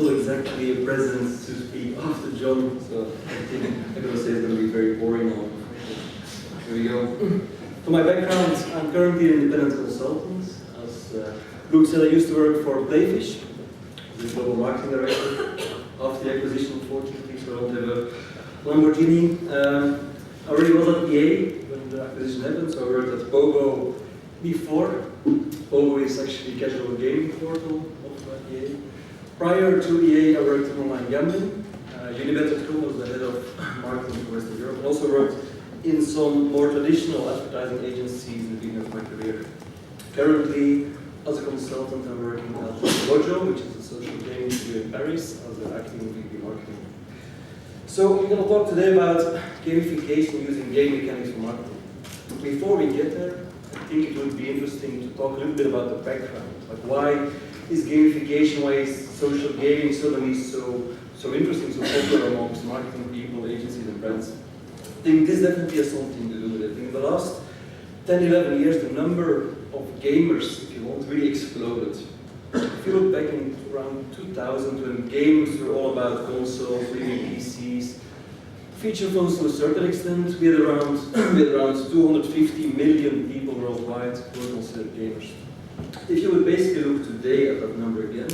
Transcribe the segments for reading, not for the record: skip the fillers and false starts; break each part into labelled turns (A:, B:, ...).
A: not exactly a present to speak after John, so I think I'm going to say it's going to be very boring now. Here we go. For my background, I'm currently an independent consultant. As Luke said, I used to work for Playfish, the global marketing director. After the acquisition, unfortunately, so I don't have a Lamborghini. I already was at EA when the acquisition happened, so I worked at Pogo before. Pogo is actually a casual gaming portal of EA. Prior to EA, I worked in online gambling. Unibet.com was the head of marketing for Western Europe. I also worked in some more traditional advertising agencies in the beginning of my career. Currently, as a consultant, I'm working at Mojo, which is a social gaming studio in Paris, as an acting VP marketing. So we're going to talk today about gamification using game mechanics for marketing. Before we get there, I think it would be interesting to talk a little bit about the background. Like, why is gamification, why is social gaming suddenly so interesting, so popular amongst marketing people, agencies, and brands? I think this definitely has something to do with it. In the last 10, 11 years, the number of gamers, if you want, really exploded. If you look back in around 2000, when games were all about consoles, maybe PCs, feature phones to a certain extent, we had around 250 million people worldwide who were considered gamers. If you would basically look today at that number again,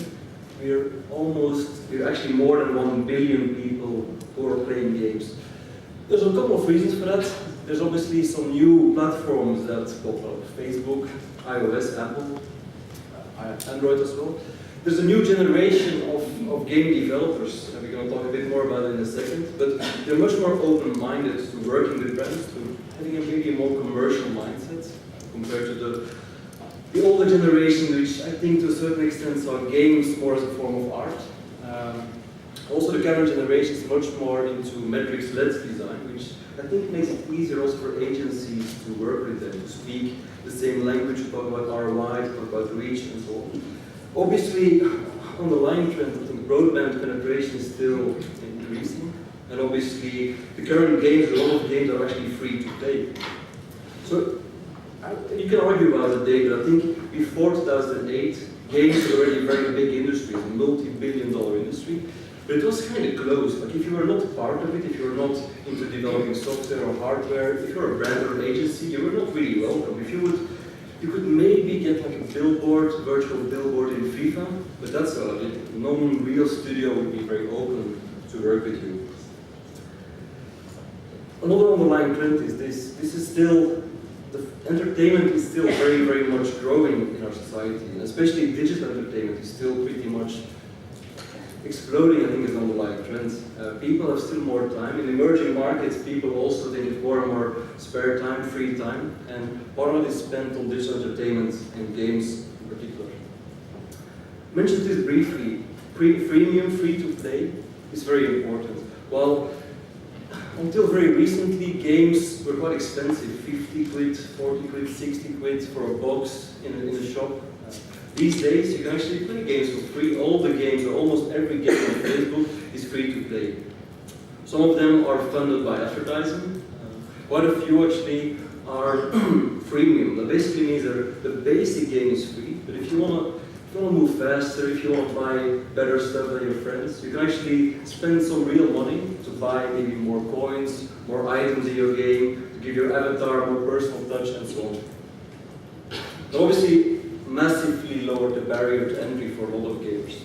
A: we're actually more than 1 billion people who are playing games. There's a couple of reasons for that. There's obviously some new platforms that pop up: Facebook, iOS, Apple, Android as well. There's a new generation of game developers, and we're going to talk a bit more about it in a second, but they're much more open-minded to working with brands, to having a really more commercial mindset compared to the older generation, which I think to a certain extent saw games more as a form of art. Also, the current generation is much more into metrics-led design, which I think makes it easier also for agencies to work with them, to speak the same language, to talk about ROI, to talk about reach, and so on. Obviously, on the line trend, I think broadband penetration is still increasing, and obviously, the current games, a lot of games are actually free to play. So, you can argue about the date, but I think before 2008, games were already a very big industry, a multi-billion-dollar industry. But it was kind of closed. Like, if you were not part of it, if you were not into developing software or hardware, if you were a brand or an agency, you were not really welcome. If you could maybe get like a billboard, virtual billboard in FIFA, but that's about it. No real studio would be very open to work with you. Another underlying trend is this. This is still, the entertainment is still very, very much growing in our society, and especially digital entertainment is still pretty much exploding, I think, is an underlying trend. People have still more time. In emerging markets, people also they get more and more spare time, free time, and part of it is spent on digital entertainment and games in particular. I mentioned this briefly. Freemium, free to play, is very important. While until very recently, games were quite expensive, 50 quid, 40 quid, 60 quid for a box in a shop. These days, you can actually play games for free. All the games, or almost every game on Facebook, is free to play. Some of them are funded by advertising. Quite a few actually are freemium. That basically means that the basic game is free, but if you want to move faster, if you want to buy better stuff than your friends, you can actually spend some real money to buy maybe more coins, more items in your game, to give your avatar more personal touch, and so on. But obviously, massively lowered the barrier to entry for a lot of gamers.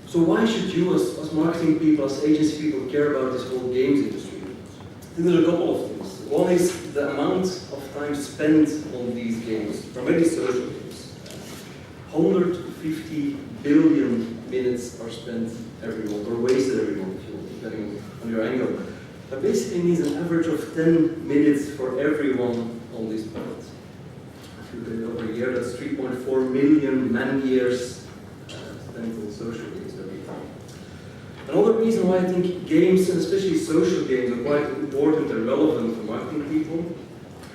A: So why should you, as marketing people, as agency people, care about this whole games industry? I think there's a couple of things. One is the amount of time spent on these games, primarily social games. 150 billion minutes are spent every month, or wasted every month, if you want, depending on your angle. That basically means an average of 10 minutes for everyone on this planet. Over a year, that's 3.4 million man-years spent on social games every time. Another reason why I think games, and especially social games, are quite important and relevant for marketing people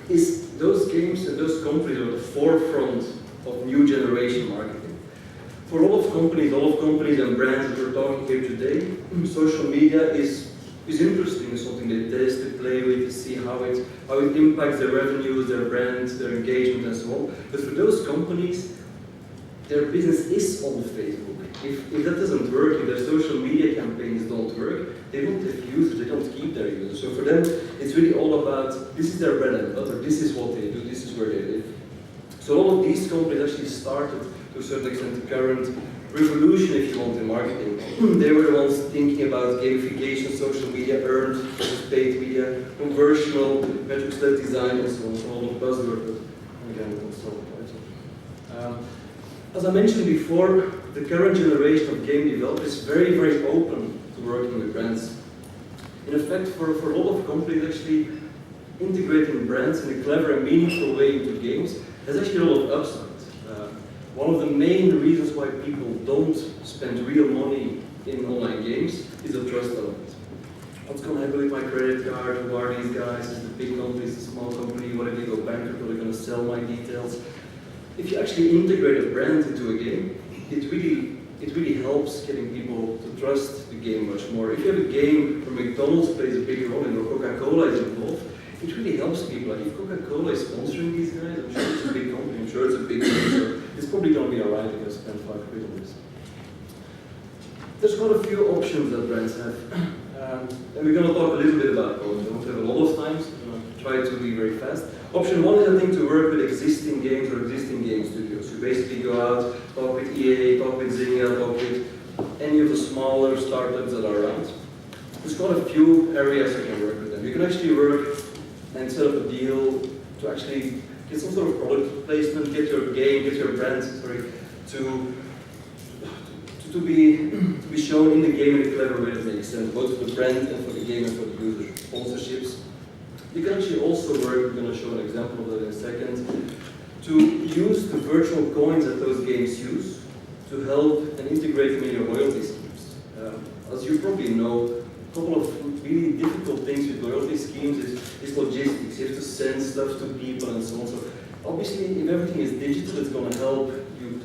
A: is those games and those companies are at the forefront of new generation marketing. For a lot of companies and brands that we're talking here today, social media is interesting. It's something they test, they play with, to see how it impacts their revenues, their brand, their engagement, and so on. But for those companies, their business is on Facebook. If that doesn't work, if their social media campaigns don't work, they don't have users, they don't keep their users. So for them, it's really all about, this is their bread and butter, this is what they do, this is where they live. So all of these companies actually started, to a certain extent, the current revolution, if you want, in marketing. They were the ones thinking about gamification, social media, earned versus paid media, conversional, metrics-led design, and so on. So all the buzzwords, but again, it's not quite. As I mentioned before, the current generation of game developers is very, very open to working with brands. In effect, for a lot of companies, actually integrating brands in a clever and meaningful way into games has actually a lot of upside. One of the main reasons why people don't spend real money in online games is the trust element. What's going to happen with my credit card? Who are these guys? Is it a big company? Is it a small company? What if they go bankrupt? Are they going to sell my details? If you actually integrate a brand into a game, it really helps getting people to trust the game much more. If you have a game where McDonald's plays a big role in, or Coca-Cola is involved, it really helps people. Like if Coca-Cola is sponsoring these guys, I'm sure it's a big company, I'm sure it's a big game, so it's probably going to be alright if I spend £5 on this. There's quite a few options that brands have. And we're going to talk a little bit about both. We don't have a lot of time, so I'm going to try to be very fast. Option one is, I think, to work with existing games or existing game studios. You basically go out, talk with EA, talk with Zynga, talk with any of the smaller startups that are around. There's quite a few areas you can work with them. You can actually work and set up a deal to actually get some sort of product placement, get your game, get your brand, to be shown in the game in a clever way that makes sense, both for the brand and for the game and for the user. Sponsorships. You can actually also work, we're going to show an example of that in a second, to use the virtual coins that those games use to help and integrate them in your loyalty schemes. As you probably know, a couple of really difficult things with loyalty schemes is logistics. You have to send stuff to people and so on. So obviously, if everything is digital, it's going to help you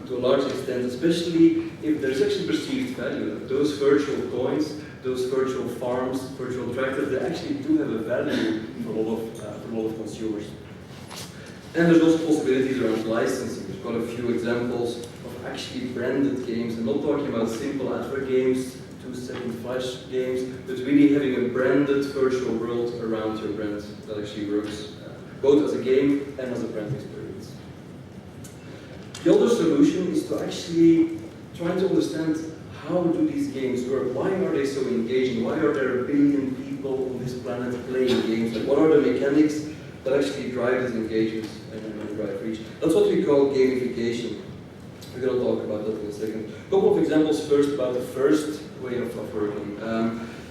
A: to a large extent, especially if there's actually perceived value. Those virtual coins, those virtual farms, virtual tractors, they actually do have a value for a lot of consumers. And there's also possibilities around licensing. We've got a few examples of actually branded games. I'm not talking about simple advert games, 2-second flash games, but really having a branded virtual world around your brand that actually works both as a game and as a brand experience. The other solution is to actually try to understand how do these games work? Why are they so engaging? Why are there 1 billion people on this planet playing games? Like, what are the mechanics that actually drive this engagement and drive reach? That's what we call gamification. We're going to talk about that in a second. A couple of examples first about the first way of working.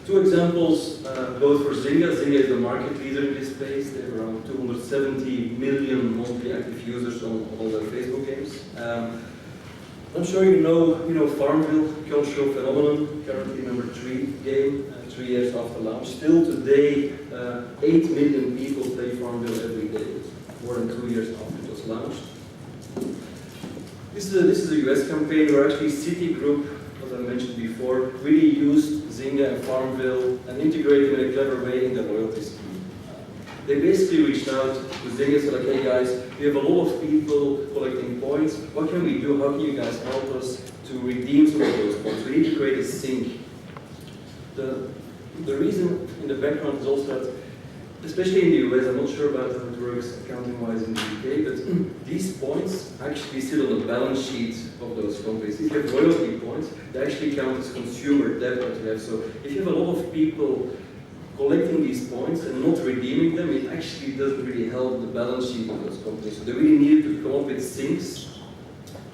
A: Two examples, both for Zynga. Zynga is the market leader in this space. They have around 270 million monthly active users on all their Facebook games. I'm sure you know Farmville, cultural phenomenon, currently number 3 game, 3 years after launch. Still today, 8 million people play Farmville every day, more than 2 years after it was launched. This is a US campaign where actually Citigroup, as I mentioned before, really used Zynga and Farmville and integrated them in a clever way in their loyalty scheme. They basically reached out to Zynga and said, like, hey guys, we have a lot of people collecting points. What can we do? How can you guys help us to redeem some of those points? We need to create a sync. The reason in the background is also that, especially in the US, I'm not sure about how it works accounting-wise in the UK, but these points actually sit on the balance sheet of those companies. If you have loyalty points, they actually count as consumer debt that you have. So if you have a lot of people collecting these points and not redeeming them, it actually doesn't really help the balance sheet of those companies. So they really needed to come up with sinks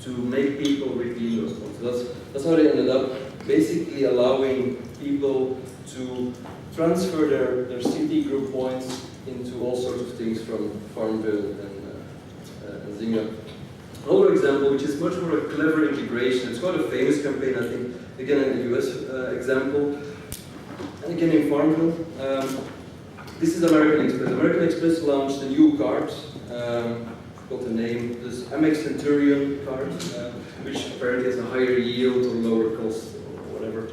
A: to make people redeem those points. So that's how they ended up basically allowing people to transfer their Citigroup points into all sorts of things from Farmville and Zynga. Another example, which is much more a clever integration, it's quite a famous campaign, I think, again in the US example, and again in Farmville. This is American Express. American Express launched a new card, got the name, this Amex Centurion card, which apparently has a higher yield or lower cost or whatever.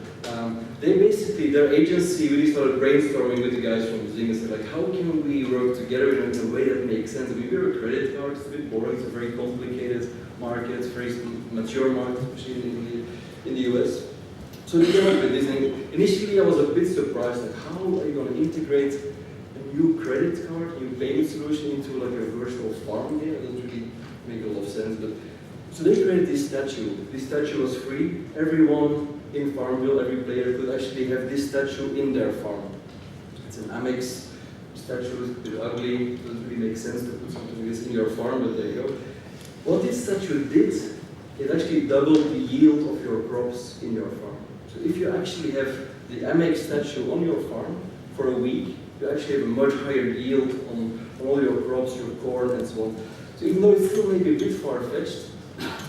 A: they basically, their agency really started brainstorming with the guys from Zynga, said like, how can we work together in a way that makes sense? I mean, we're a credit card, it's a bit boring, it's a very complicated market, very mature market, especially in the US. So they came up with this, and initially I was a bit surprised, like, how are you going to integrate a new credit card, new payment solution into like a virtual farm game? It doesn't really make a lot of sense, but so they created this statue. This statue was free. Everyone in Farmville, every player could actually have this statue in their farm. It's an Amex statue, it's a bit ugly, it doesn't really make sense to put something like this in your farm, but there you go. What this statue did, it actually doubled the yield of your crops in your farm. So if you actually have the Amex statue on your farm for a week, you actually have a much higher yield on all your crops, your corn and so on. So even though it's still maybe a bit far-fetched,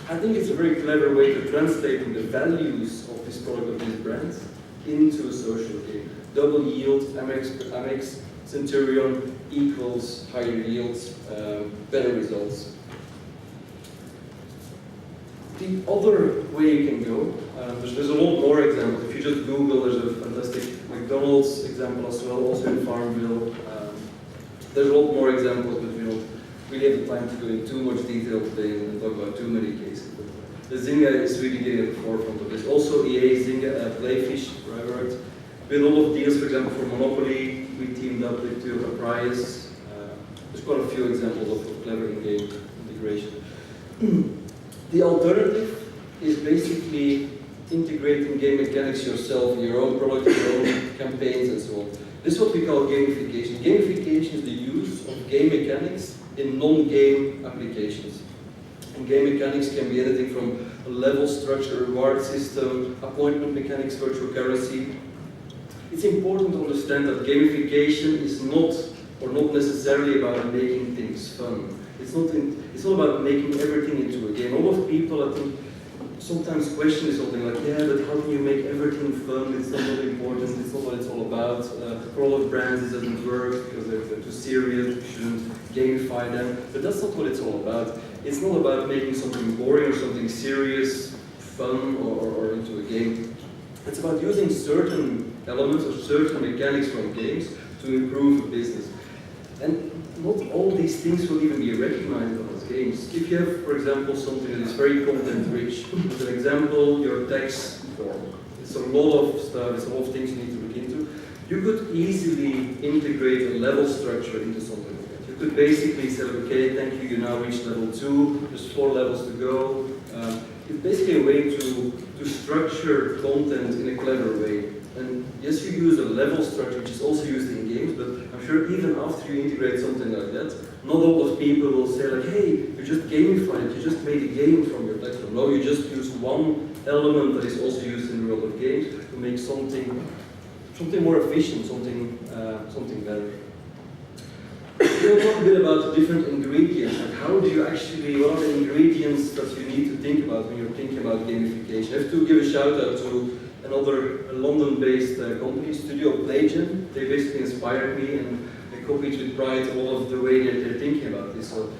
A: I think it's a very clever way to translate the values of this product, of these brands, into a social game. Double yield, Amex Centurion equals higher yields, better results. The other way you can go, there's a lot more examples. If you just Google, there's a fantastic McDonald's example as well, also in Farmville. There's a lot more examples, but we don't really have the time to go into too much detail today and talk about too many cases. But the Zynga is really getting at the forefront of this. Also EA, Zynga, Playfish, where I worked. We had a lot of deals, for example, for Monopoly. We teamed up with Toyota Prius. There's quite a few examples of clever in-game integration. The alternative is basically integrating game mechanics yourself, in your own product, your own campaigns, and so on. This is what we call gamification. Gamification is the use of game mechanics in non-game applications. And game mechanics can be anything from a level structure, reward system, appointment mechanics, virtual currency. It's important to understand that gamification is not necessarily about making things fun. It's not about making everything into a game. A lot of people, I think, sometimes question something like, yeah, but how can you make everything fun? It's not really important, it's not what it's all about. For a lot of brands, it doesn't work because they're too serious, you shouldn't gamify them. But that's not what it's all about. It's not about making something boring or something serious, fun, or into a game. It's about using certain elements or certain mechanics from games to improve a business. And not all these things will even be recognized as games. If you have, for example, something that is very content-rich, as an example, your tax form. It's a lot of stuff, it's a lot of things you need to look into. You could easily integrate a level structure into something like that. You could basically say, okay, thank you, you now reached level 2, there's 4 levels to go. It's basically a way to structure content in a clever way. And yes, you use a level structure, which is also used in games, but I'm sure even after you integrate something like that, not all of people will say like, hey, you just gamified it, you just made a game from your platform. No, you just use one element that is also used in the world of games to make something more efficient, something better. We'll talk a bit about the different ingredients, like how do you actually, what are the ingredients that you need to think about when you're thinking about gamification? I have to give a shout out to another London-based company, Studio Playgen. They basically inspired me and I copied with pride all of the way that they're thinking about this. So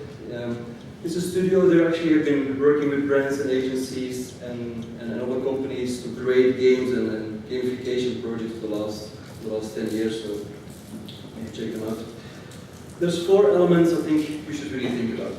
A: it's a studio, they actually have been working with brands and agencies and other companies to create games and gamification projects for the last 10 years, so check them out. There's 4 elements I think we should really think about.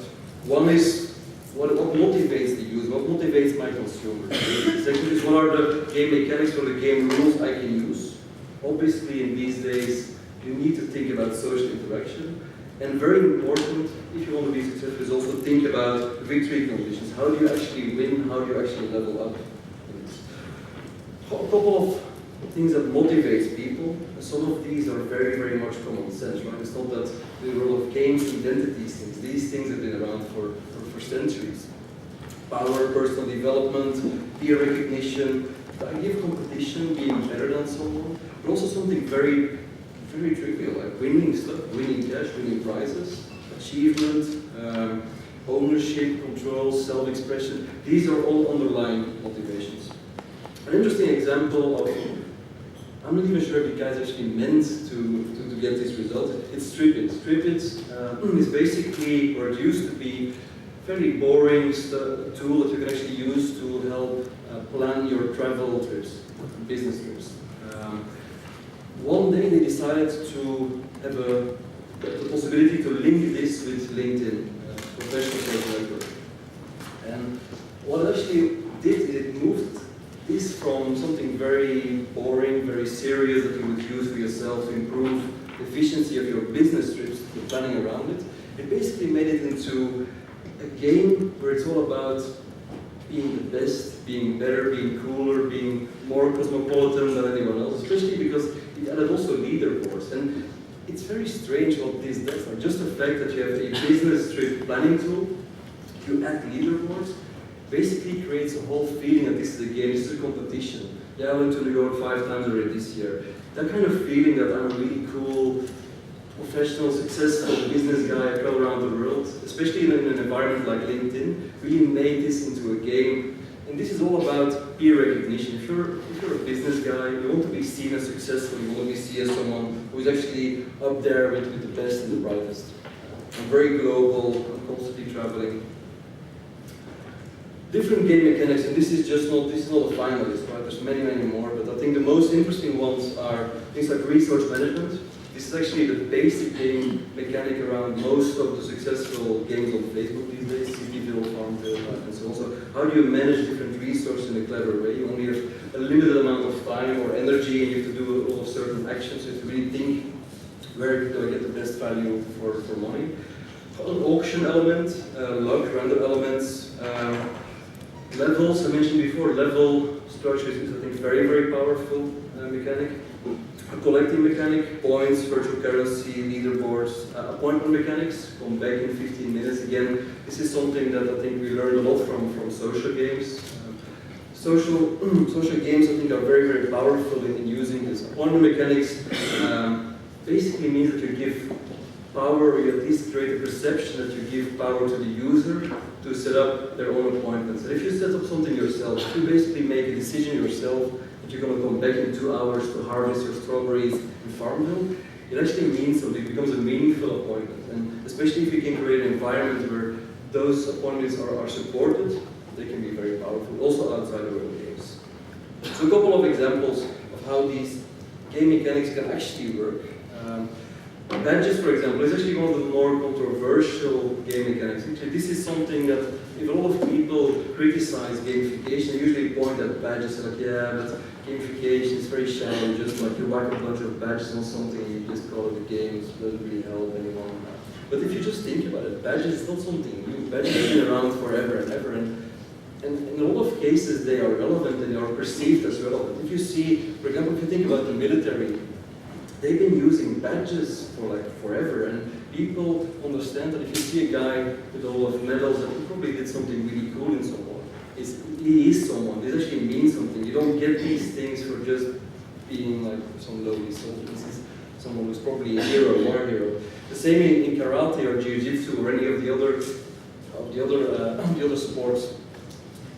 A: One is what motivates the user, what motivates my consumer. The second is what are the game mechanics or the game rules I can use. Obviously in these days you need to think about social interaction. And very important, if you want to be successful, is also think about victory conditions. How do you actually win? How do you actually level up? A couple of things that motivates people. Some of these are very, very much common sense, right? It's not that the world of games invented these things. These things have been around for centuries. Power, personal development, peer recognition, the idea of competition, being better than someone, but also something very, very trivial, like winning stuff, winning cash, winning prizes, achievement, ownership, control, self-expression. These are all underlying motivations. An interesting example of, I'm not even sure if you guys actually meant to get this result, it's Stripit. Stripit is basically, or it used to be, very boring tool that you can actually use to help plan your travel trips, business trips. One day they decided to have the possibility to link this with LinkedIn, professional social network. And what it actually did is it moved this from something very boring, very serious that you would use for yourself to improve the efficiency of your business trips, the planning around it. It basically made it into a game where it's all about being the best, being better, being cooler, being more cosmopolitan than anyone else, especially because it added also leaderboards. And it's very strange what this does. Like just the fact that you have a business trip planning tool, you add leaderboards, basically creates a whole feeling that this is a game, this is a competition. Yeah, I went to New York 5 times already this year. That kind of feeling that I'm a really cool, professional, successful business guy, I travel around the world, especially in an environment like LinkedIn, really made this into a game. And this is all about peer recognition. If you're a business guy, you want to be seen as successful, you want to be seen as someone who is actually up there with the best and the brightest. I'm very global, I'm constantly traveling. Different game mechanics, and this is not a finalist, right? There's many, many more, but I think the most interesting ones are things like resource management. This is actually the basic game mechanic around most of the successful games on Facebook these days, Cityville, Farmville, and so on. So how do you manage different resources in a clever way? You only have a limited amount of time or energy, and you have to do a lot of certain actions. You have to really think, where do I get the best value for money? An auction element, luck, random elements, levels, I mentioned before, level structure is, I think, very, very powerful mechanic. A collecting mechanic, points, virtual currency, leaderboards, appointment mechanics, come back in 15 minutes. Again, this is something that I think we learned a lot from social games. Social games, I think, are very, very powerful in using this. Appointment mechanics basically means that you give power, or you at least create a perception that you give power to the user to set up their own appointments. And if you set up something yourself, you basically make a decision yourself that you're going to come back in 2 hours to harvest your strawberries in Farmville, it actually means something. It becomes a meaningful appointment. And especially if you can create an environment where those appointments are supported, they can be very powerful, also outside of real games. So a couple of examples of how these game mechanics can actually work. Badges, for example, is actually one of the more controversial game mechanics. Actually, this is something that, if a lot of people criticize gamification, they usually point at badges like, yeah, but gamification is very shallow, just like you whack a bunch of badges on something and you just call it a game, it doesn't really help anyone. But if you just think about it, badges is not something new. Badges have been around forever and ever, and in a lot of cases they are relevant and they are perceived as relevant. If you see, for example, if you think about the military, they've been using badges for like forever, and people understand that if you see a guy with a lot of medals, that he probably did something really cool in someone. He is someone. This actually means something. You don't get these things for just being like some lowly soldier. This is someone who's probably a hero, a war hero. The same in karate or jiu-jitsu or any of the other sports.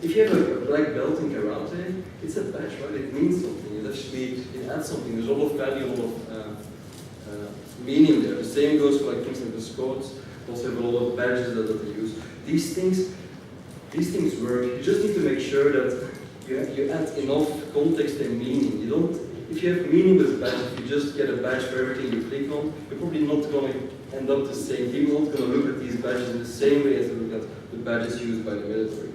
A: If you have a black belt in karate, it's a badge, right? It means something. It adds something. There's a lot of value, a lot of meaning there. The same goes for like things like the Scots. They also have a lot of badges that they use. These things work. You just need to make sure that you add enough context and meaning. You don't. If you have meaningless badges, if you just get a badge for everything you click on, you're probably not going to end up the same. People are not going to look at these badges in the same way as they look at the badges used by the military.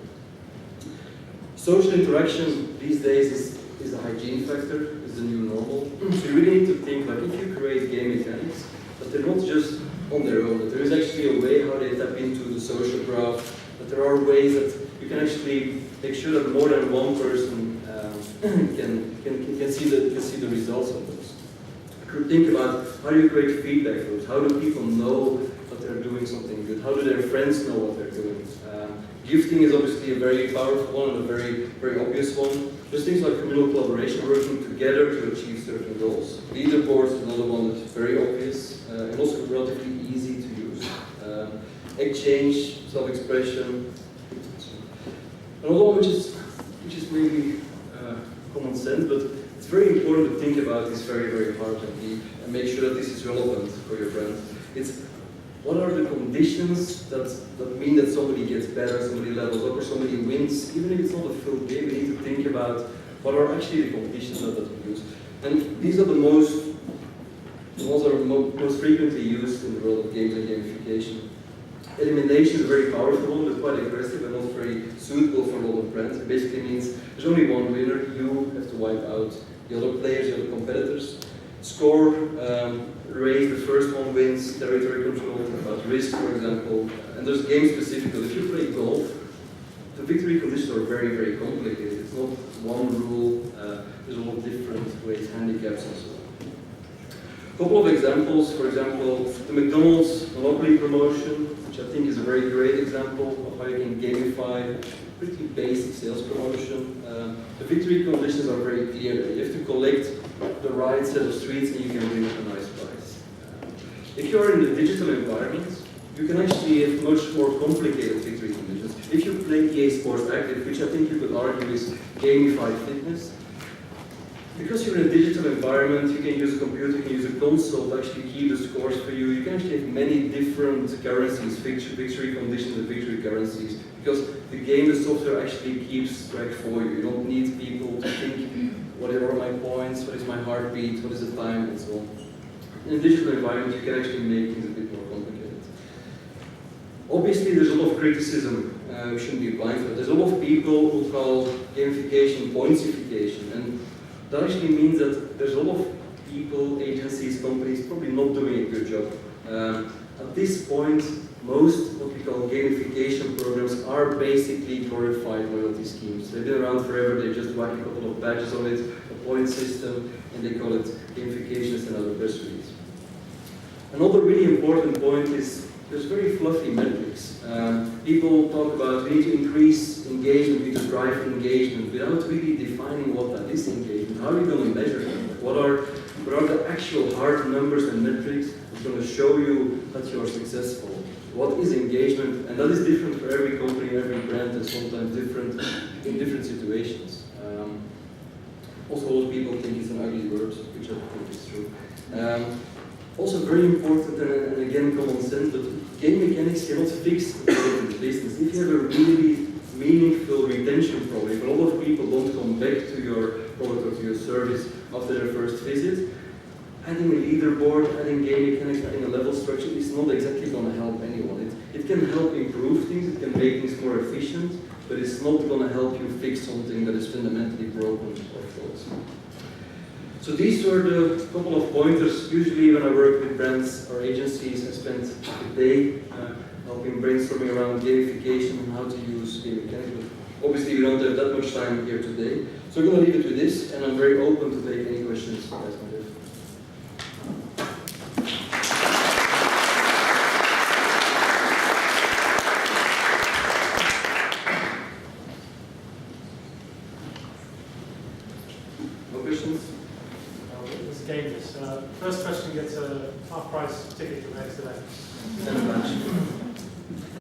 A: Social interaction these days is a hygiene factor, is the new normal. So you really need to think, like, if you create game mechanics, that they're not just on their own, that there is actually a way how they tap into the social graph, that there are ways that you can actually make sure that more than one person can see the results of those. Think about, how do you create feedback loops? How do people know that they're doing something good? How do their friends know what they're doing? Gifting is obviously a very powerful one and a very, very obvious one. Just things like communal collaboration, working together to achieve certain goals. Leaderboards is another one that's very obvious and also relatively easy to use. Exchange, self-expression. Another one which is maybe common sense, but it's very important to think about this very, very hard and make sure that this is relevant for your brand. It's what are the conditions that mean that somebody gets better, somebody levels up, or somebody wins? Even if it's not a full game, we need to think about what are actually the conditions that we use. And these are the ones that are most frequently used in the world of games and gamification. Elimination is a very powerful one, but quite aggressive and not very suitable for a lot of brands. It basically means there's only one winner. You have to wipe out the other players, the other competitors. Score, race, the first one wins, territory control, about risk, for example. And there's game specific, because if you play golf, the victory conditions are very, very complicated. It's not one rule, there's a lot of different ways, handicaps and so on. A couple of examples, for example, the McDonald's Monopoly promotion, which I think is a very great example of how you can gamify pretty basic sales promotion. The victory conditions are very clear. You have to collect the right set of streets and you can win a nice prize. If you are in the digital environment, you can actually have much more complicated victory conditions. If you play EA Sports Active, which I think you could argue is gamified fitness, because you're in a digital environment, you can use a computer, you can use a console to actually keep the scores for you. You can actually have many different currencies, victory conditions and victory currencies, because the game, the software actually keeps track for you. You don't need people to think, what are my points, what is my heartbeat, what is the time, and so on. In a digital environment, you can actually make things a bit more complicated. Obviously, there's a lot of criticism. We shouldn't be blind to it. There's a lot of people who call gamification pointsification, and that actually means that there's a lot of people, agencies, companies probably not doing a good job. At this point, most what we call gamification programs are basically glorified loyalty schemes. They've been around forever, they just whack a couple of badges on it, a point system, and they call it gamifications and other buzzwords. Another really important point is there's very fluffy metrics. People talk about we need to increase engagement, we need to drive engagement without really defining what that is engagement. How are you going to measure that? What are the actual hard numbers and metrics that's going to show you that you are successful? What is engagement? And that is different for every company, every brand, and sometimes different in different situations. Also, a lot of people think it's an ugly word, which I think is true. Also very important, and again common sense, but game mechanics cannot fix the business. If you have a really meaningful retention problem, if a lot of people don't come back to your product or to your service after their first visit, adding a leaderboard, adding game mechanics, adding a level structure is not exactly going to help anyone. It can help improve things, it can make things more efficient, but it's not going to help you fix something that is fundamentally broken or false. So these were the couple of pointers. Usually when I work with brands or agencies, I spend a day helping brainstorming around gamification and how to use game mechanics. But obviously we don't have that much time here today. So I'm going to leave it with this, and I'm very open to take any questions you guys might have. No questions?
B: This game is first question gets a half price ticket to the next event.
A: And a bunch.